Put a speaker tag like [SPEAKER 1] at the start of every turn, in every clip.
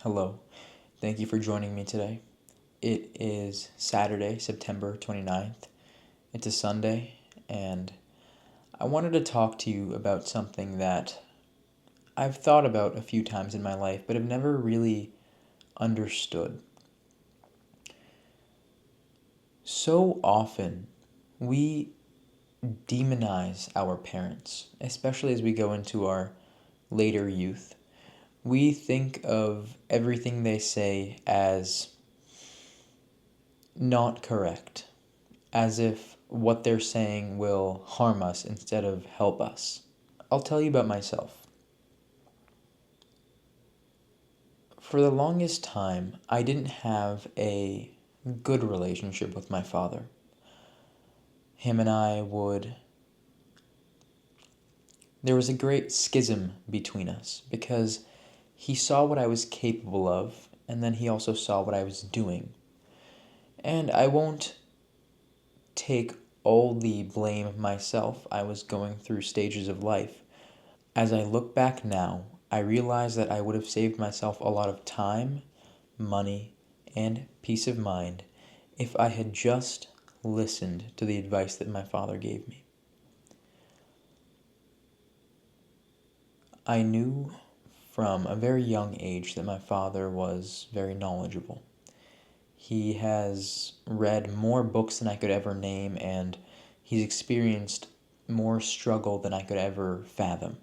[SPEAKER 1] Hello. Thank you for joining me today. It is Saturday, September 29th. It's a Sunday, and I wanted to talk to you about something that I've thought about a few times in my life, but have never really understood. So often, we demonize our parents, especially as we go into our later youth. We think of everything they say as not correct, as if what they're saying will harm us instead of help us. I'll tell you about myself. For the longest time, I didn't have a good relationship with my father. Him and I would. There was a great schism between us because he saw what I was capable of, and then he also saw what I was doing. And I won't take all the blame myself. I was going through stages of life. As I look back now, I realize that I would have saved myself a lot of time, money, and peace of mind if I had just listened to the advice that my father gave me. I knew from a very young age that my father was very knowledgeable. He has read more books than I could ever name, and he's experienced more struggle than I could ever fathom.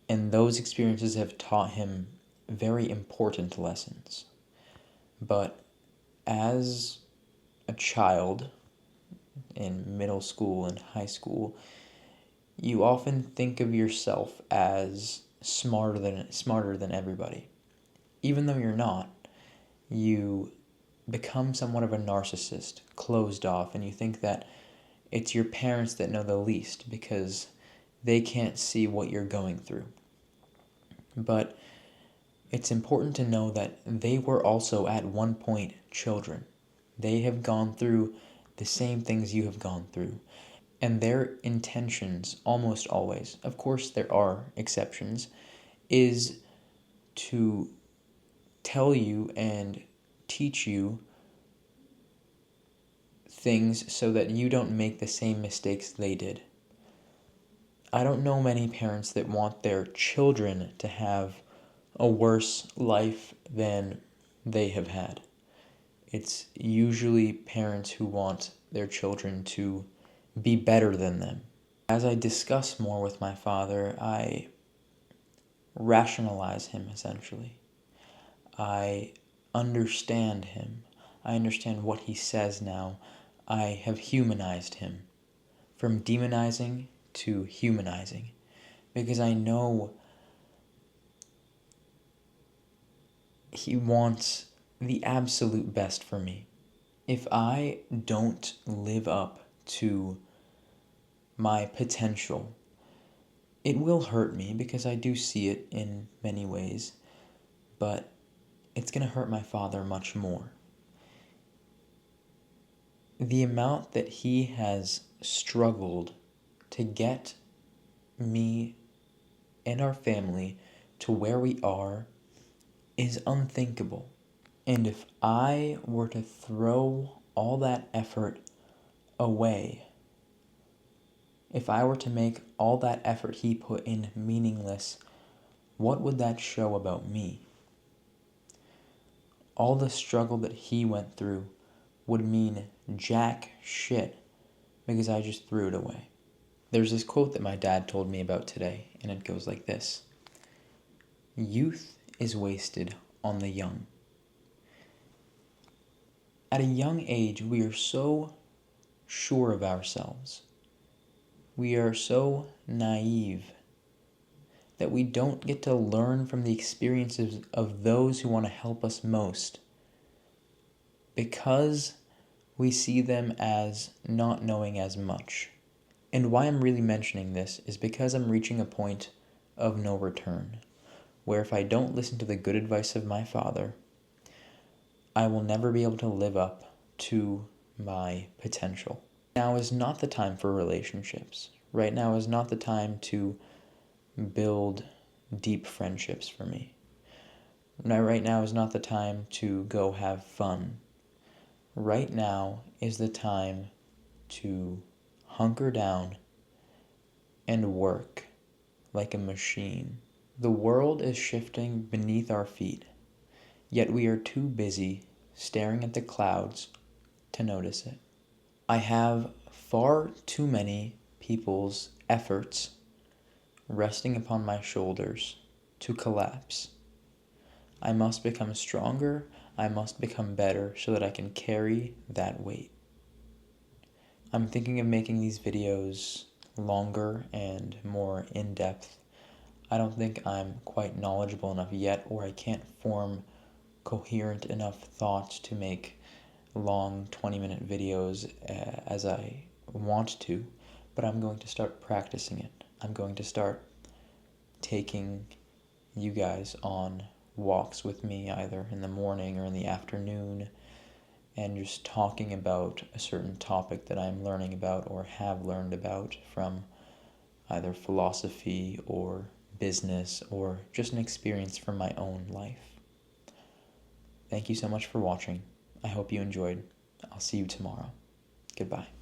[SPEAKER 1] And those experiences have taught him very important lessons. But as a child in middle school and high school, you often think of yourself as smarter than everybody. Even though you're not, you become somewhat of a narcissist, closed off, and you think that it's your parents that know the least because they can't see what you're going through. But it's important to know that they were also at one point children. They have gone through the same things you have gone through. And their intentions, almost always, of course there are exceptions, is to tell you and teach you things so that you don't make the same mistakes they did. I don't know many parents that want their children to have a worse life than they have had. It's usually parents who want their children to be better than them. As I discuss more with my father, I rationalize him essentially. I understand him. I understand what he says now. I have humanized him. From demonizing to humanizing. Because I know he wants the absolute best for me. If I don't live up to my potential, it will hurt me because I do see it in many ways, but it's going to hurt my father much more. The amount that he has struggled to get me and our family to where we are is unthinkable. And if I were to throw all that effort away, if I were to make all that effort he put in meaningless, what would that show about me? All the struggle that he went through would mean jack shit because I just threw it away. There's this quote that my dad told me about today, and it goes like this: "Youth is wasted on the young." At a young age, we are so sure of ourselves. We are so naive that we don't get to learn from the experiences of those who want to help us most because we see them as not knowing as much. And why I'm really mentioning this is because I'm reaching a point of no return, where if I don't listen to the good advice of my father, I will never be able to live up to my potential. Now is not the time for relationships. Right now is not the time to build deep friendships for me. Right now is not the time to go have fun. Right now is the time to hunker down and work like a machine. The world is shifting beneath our feet, yet we are too busy staring at the clouds to notice it. I have far too many people's efforts resting upon my shoulders to collapse. I must become stronger, I must become better so that I can carry that weight. I'm thinking of making these videos longer and more in-depth. I don't think I'm quite knowledgeable enough yet, or I can't form coherent enough thoughts to make long 20-minute videos as I want to, but I'm going to start practicing it. I'm going to start taking you guys on walks with me either in the morning or in the afternoon, and just talking about a certain topic that I'm learning about or have learned about from either philosophy or business or just an experience from my own life. Thank you so much for watching. I hope you enjoyed. I'll see you tomorrow. Goodbye.